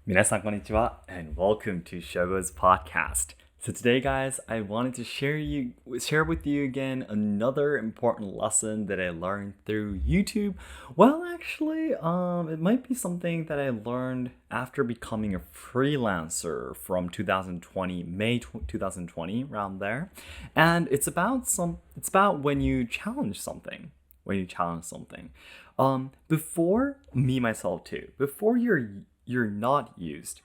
皆さんこんにちは and welcome to Shogo's podcast. So today, guys, I wanted to share with you again another important lesson that I learned through YouTube. Well, actually, it might be something that I learned after becoming a freelancer from 2020, May 2020, around there. And it's about when you challenge something. Before me myself too. Before you're not used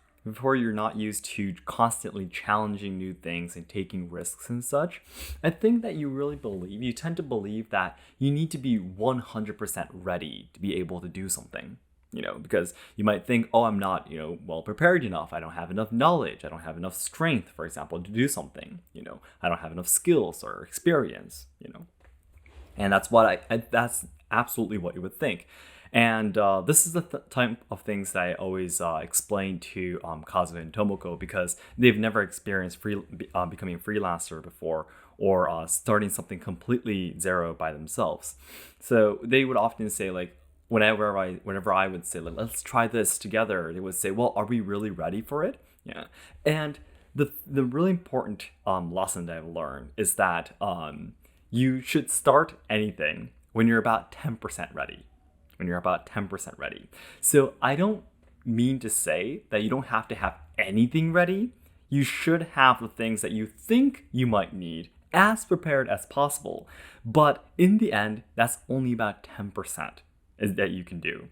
to constantly challenging new things and taking risks and such, I think that you tend to believe that you need to be 100% ready to be able to do something. Because you might think, oh, I'm not, well prepared enough. I don't have enough knowledge. I don't have enough strength, for example, to do something. I don't have enough skills or experience. And that's absolutely what you would think. And this is the type of things that I always explain to Kazu and Tomoko because they've never experienced becoming a freelancer before or starting something completely zero by themselves. So they would often say, like, whenever I would say, like, let's try this together, they would say, well, are we really ready for it? Yeah. And the really important lesson that I've learned is that you should start anything when you're about 10% ready. So I don't mean to say that you don't have to have anything ready. You should have the things that you think you might need as prepared as possible. But in the end, that's only about 10% that you can do.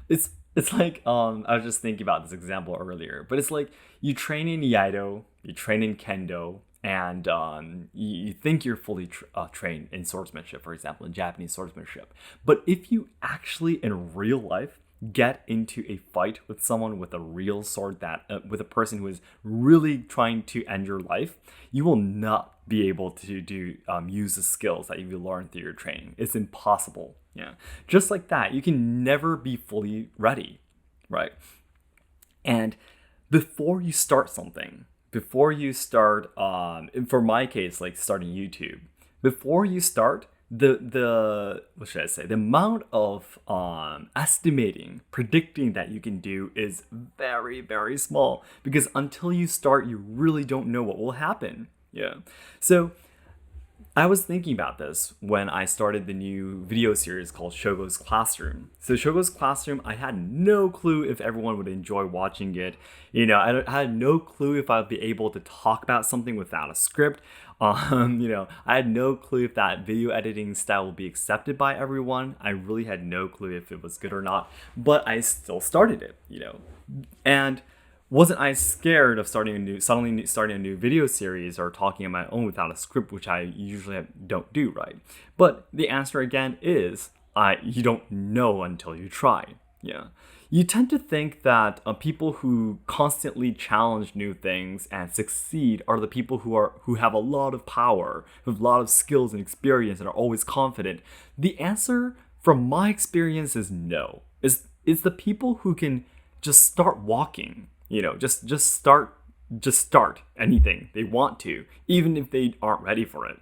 It's like, I was just thinking about this example earlier, but it's like you train in Iaido, you train in Kendo, and you think you're fully trained in swordsmanship, for example, in Japanese swordsmanship. But if you actually, in real life, get into a fight with someone with a real sword, with a person who is really trying to end your life, you will not be able to use the skills that you learned through your training. It's impossible. Yeah, just like that, you can never be fully ready, right? And before you start something, for my case, like starting YouTube, before you start, the what should I say? The amount of predicting that you can do is very, very small because until you start, you really don't know what will happen. Yeah. So I was thinking about this when I started the new video series called Shogo's Classroom. So Shogo's Classroom, I had no clue if everyone would enjoy watching it. I had no clue if I'd be able to talk about something without a script. I had no clue if that video editing style would be accepted by everyone. I really had no clue if it was good or not, but I still started it, And wasn't I scared of suddenly starting a new video series or talking on my own without a script, which I usually don't do, right? But the answer again is you don't know until you try. Yeah. You tend to think that people who constantly challenge new things and succeed are the people who have a lot of power, who have a lot of skills and experience and are always confident. The answer from my experience is no. It's the people who can just start walking. Just start anything they want to, even if they aren't ready for it,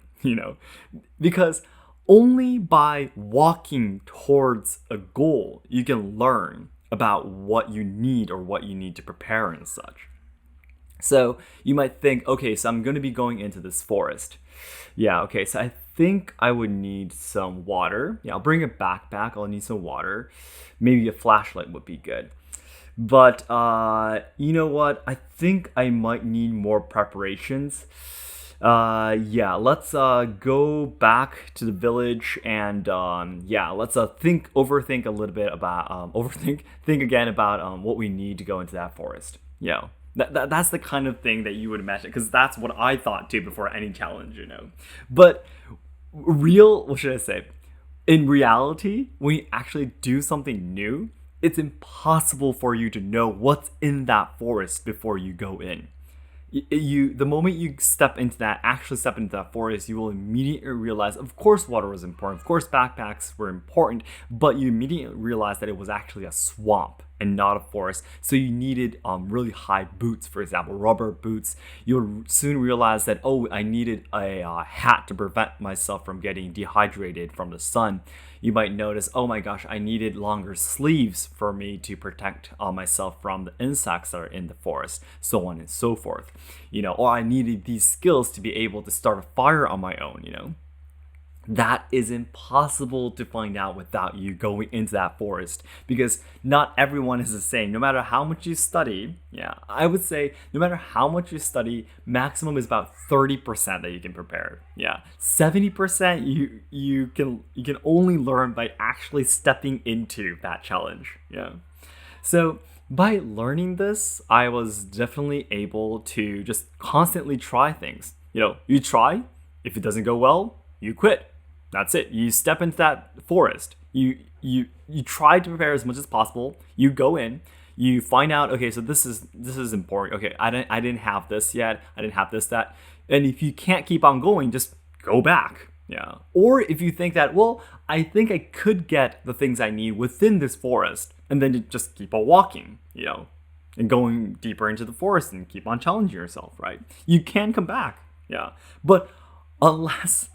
because only by walking towards a goal, you can learn about what you need or what you need to prepare and such. So you might think, okay, so I'm going to be going into this forest. Yeah, okay, so I think I would need some water. Yeah, I'll bring a backpack. I'll need some water. Maybe a flashlight would be good. But you know what? I think I might need more preparations. Let's go back to the village and let's overthink a little bit about think again about what we need to go into that forest. Yeah. That's the kind of thing that you would imagine, because that's what I thought too before any challenge, But what should I say? In reality, when you actually do something new, it's impossible for you to know what's in that forest before you go in. The moment you step into that forest, you will immediately realize, of course, water was important. Of course, backpacks were important, but you immediately realize that it was actually a swamp and not a forest. So you needed really high boots, for example, rubber boots. You'll soon realize that, I needed a hat to prevent myself from getting dehydrated from the sun. you might notice, oh my gosh, I needed longer sleeves for me to protect myself from the insects that are in the forest, so on and so forth. Or I needed these skills to be able to start a fire on my own. That is impossible to find out without you going into that forest, because not everyone is the same. No matter how much you study, I would say no matter how much you study, maximum is about 30% that you can prepare. 70% you can only learn by actually stepping into that challenge. So by learning this, I was definitely able to just constantly try things. You try, if it doesn't go well, you quit. That's it. You step into that forest. You try to prepare as much as possible. You go in. You find out, okay, so this is important. Okay, I didn't have this yet. I didn't have that. And if you can't keep on going, just go back. Or if you think that, well, I think I could get the things I need within this forest, and then you just keep on walking, and going deeper into the forest and keep on challenging yourself, right? You can come back. But unless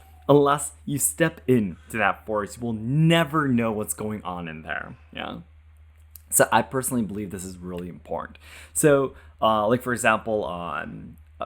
you step into that forest, you will never know what's going on in there. So I personally believe this is really important. So, like for example,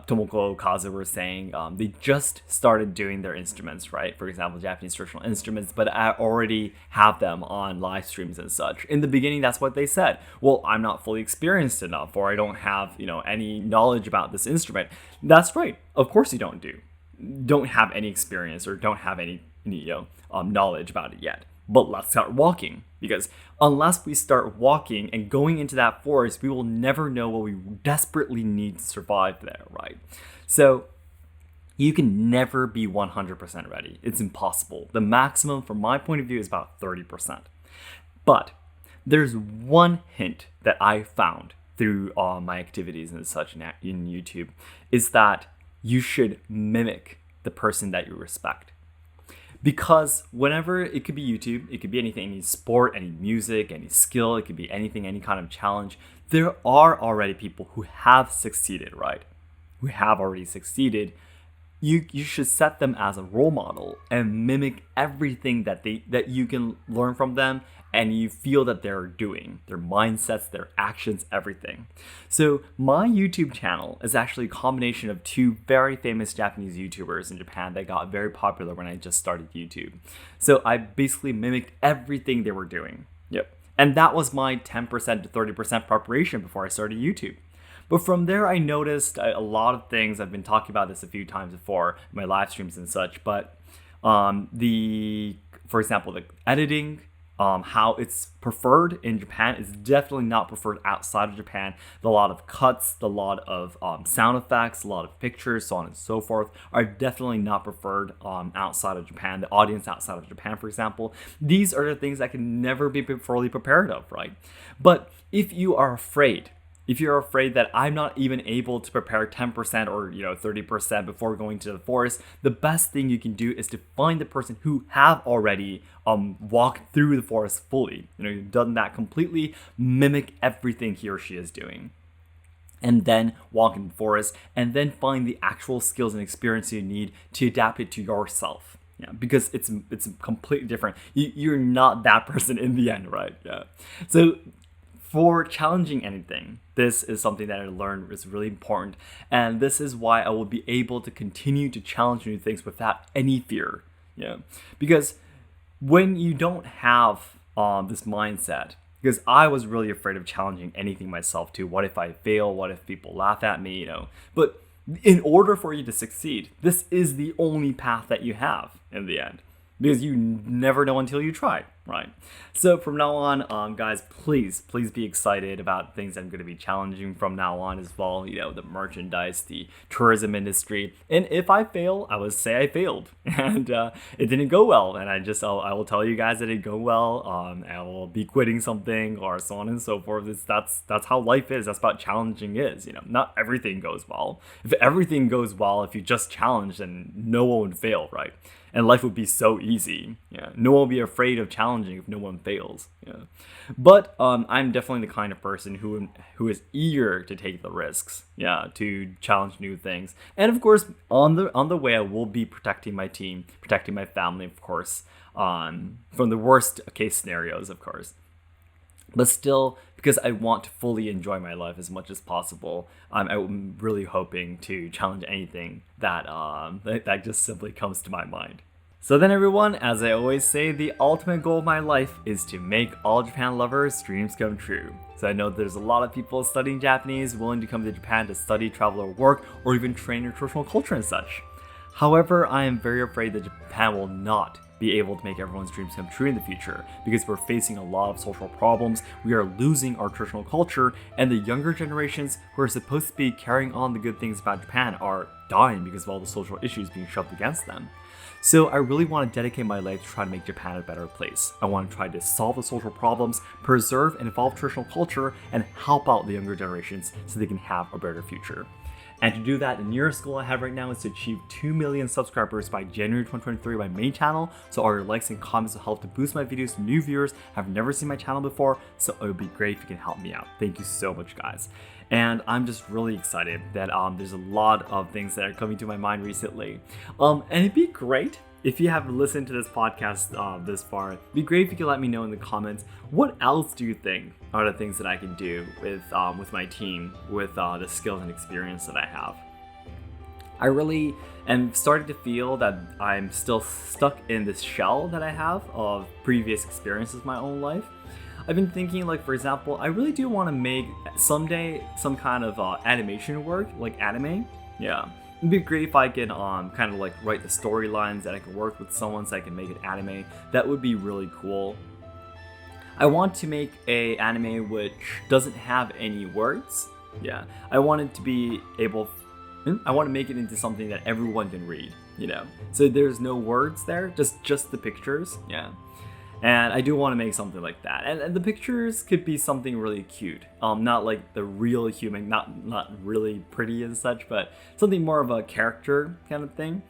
Tomoko Kazu was saying they just started doing their instruments, right? For example, Japanese traditional instruments, but I already have them on live streams and such. In the beginning, that's what they said. Well, I'm not fully experienced enough, or I don't have any knowledge about this instrument. That's right. Of course you don't have any experience or don't have any knowledge about it yet. But let's start walking, because unless we start walking and going into that forest, we will never know what we desperately need to survive there, right? So you can never be 100% ready. It's impossible. The maximum, from my point of view, is about 30%. But there's one hint that I found through my activities and such in YouTube, is that you should mimic the person that you respect. Because whenever, it could be YouTube, it could be anything, any sport, any music, any skill, it could be anything, any kind of challenge, there are already people who have succeeded, right? Who have already succeeded. You should set them as a role model and mimic everything that you can learn from them, and you feel that they're doing, their mindsets, their actions, everything. So my YouTube channel is actually a combination of two very famous Japanese YouTubers in Japan that got very popular when I just started YouTube. So I basically mimicked everything they were doing. And that was my 10% to 30% preparation before I started YouTube. But from there, I noticed a lot of things. I've been talking about this a few times before in my live streams and such. But for example, the editing, how it's preferred in Japan is definitely not preferred outside of Japan. A lot of cuts, a lot of sound effects, a lot of pictures, so on and so forth, are definitely not preferred outside of Japan. The audience outside of Japan, for example, these are the things that can never be fully prepared of, right? But if you're afraid that I'm not even able to prepare 10% or 30% before going to the forest, the best thing you can do is to find the person who have already walked through the forest fully. You've done that completely, mimic everything he or she is doing. And then walk in the forest, and then find the actual skills and experience you need to adapt it to yourself. Because it's completely different. You're not that person in the end, right? So for challenging anything, this is something that I learned is really important. And this is why I will be able to continue to challenge new things without any fear. Because when you don't have this mindset, because I was really afraid of challenging anything myself too. What if I fail? What if people laugh at me? But in order for you to succeed, this is the only path that you have in the end. Because you never know until you try, right? So from now on, guys, please be excited about things I'm going to be challenging from now on as well. The merchandise, the tourism industry. And if I fail, I would say I failed. And it didn't go well. And I will tell you guys that it didn't go well. I will be quitting something or so on and so forth. That's how life is. That's what challenging is. Not everything goes well. If everything goes well, if you just challenge, then no one would fail, right? And life would be so easy. No one will be afraid of challenging if no one fails. But I'm definitely the kind of person who is eager to take the risks. To challenge new things. And of course, on the way, I will be protecting my team, protecting my family, of course. from the worst case scenarios, of course. But still, because I want to fully enjoy my life as much as possible, I'm really hoping to challenge anything that just simply comes to my mind. So then everyone, as I always say, the ultimate goal of my life is to make all Japan lovers' dreams come true. So I know there's a lot of people studying Japanese willing to come to Japan to study, travel, or work, or even train in traditional culture and such. However, I am very afraid that Japan will not be able to make everyone's dreams come true in the future because we're facing a lot of social problems, we are losing our traditional culture, and the younger generations who are supposed to be carrying on the good things about Japan are dying because of all the social issues being shoved against them. So I really want to dedicate my life to try to make Japan a better place. I want to try to solve the social problems, preserve and evolve traditional culture, and help out the younger generations so they can have a better future. And to do that, the nearest goal I have right now is to achieve 2 million subscribers by January 2023 on my main channel. So all your likes and comments will help to boost my videos to new viewers who have never seen my channel before. So it would be great if you can help me out. Thank you so much, guys. And I'm just really excited that there's a lot of things that are coming to my mind recently. And it'd be great if you have listened to this podcast this far. It'd be great if you could let me know in the comments, what else do you think are the things that I can do with my team, with the skills and experience that I have. I really am starting to feel that I'm still stuck in this shell that I have of previous experiences in my own life. I've been thinking, like, for example, I really do want to make someday some kind of animation work, like anime. Yeah. It'd be great if I could kind of like write the storylines, that I could work with someone so I can make an anime. That would be really cool. I want to make a anime which doesn't have any words. Yeah. I want it to be I want to make it into something that everyone can read, you know. So there's no words there, just the pictures. Yeah. And I do want to make something like that. And the pictures could be something really cute. Not like the real human, not really pretty and such, but something more of a character kind of thing.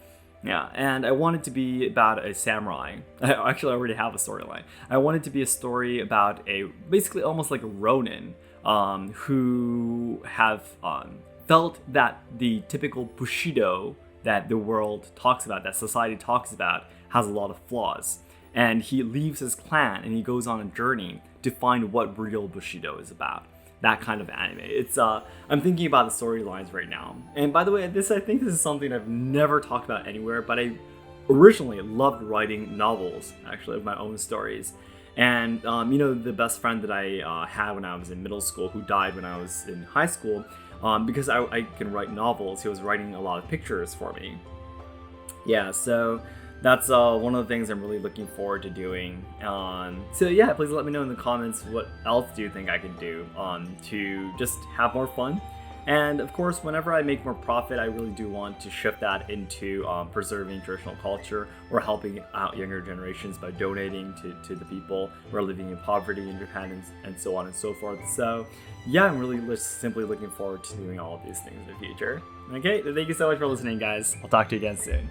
Yeah, and I want it to be about a samurai. I already have a storyline. I want it to be a story about basically almost like a ronin, who have felt that the typical bushido that the world talks about, that society talks about, has a lot of flaws. And he leaves his clan and he goes on a journey to find what real Bushido is about. That kind of anime. It's I'm thinking about the storylines right now. And by the way, I think this is something I've never talked about anywhere, but I originally loved writing novels, actually, of my own stories. And the best friend that I had when I was in middle school, who died when I was in high school, because I can write novels, he was writing a lot of pictures for me. Yeah, so that's one of the things I'm really looking forward to doing. So yeah, please let me know in the comments what else do you think I could do to just have more fun. And of course, whenever I make more profit, I really do want to shift that into preserving traditional culture or helping out younger generations by donating to the people who are living in poverty in Japan and so on and so forth. So yeah, I'm really just simply looking forward to doing all of these things in the future. Okay, thank you so much for listening, guys. I'll talk to you again soon.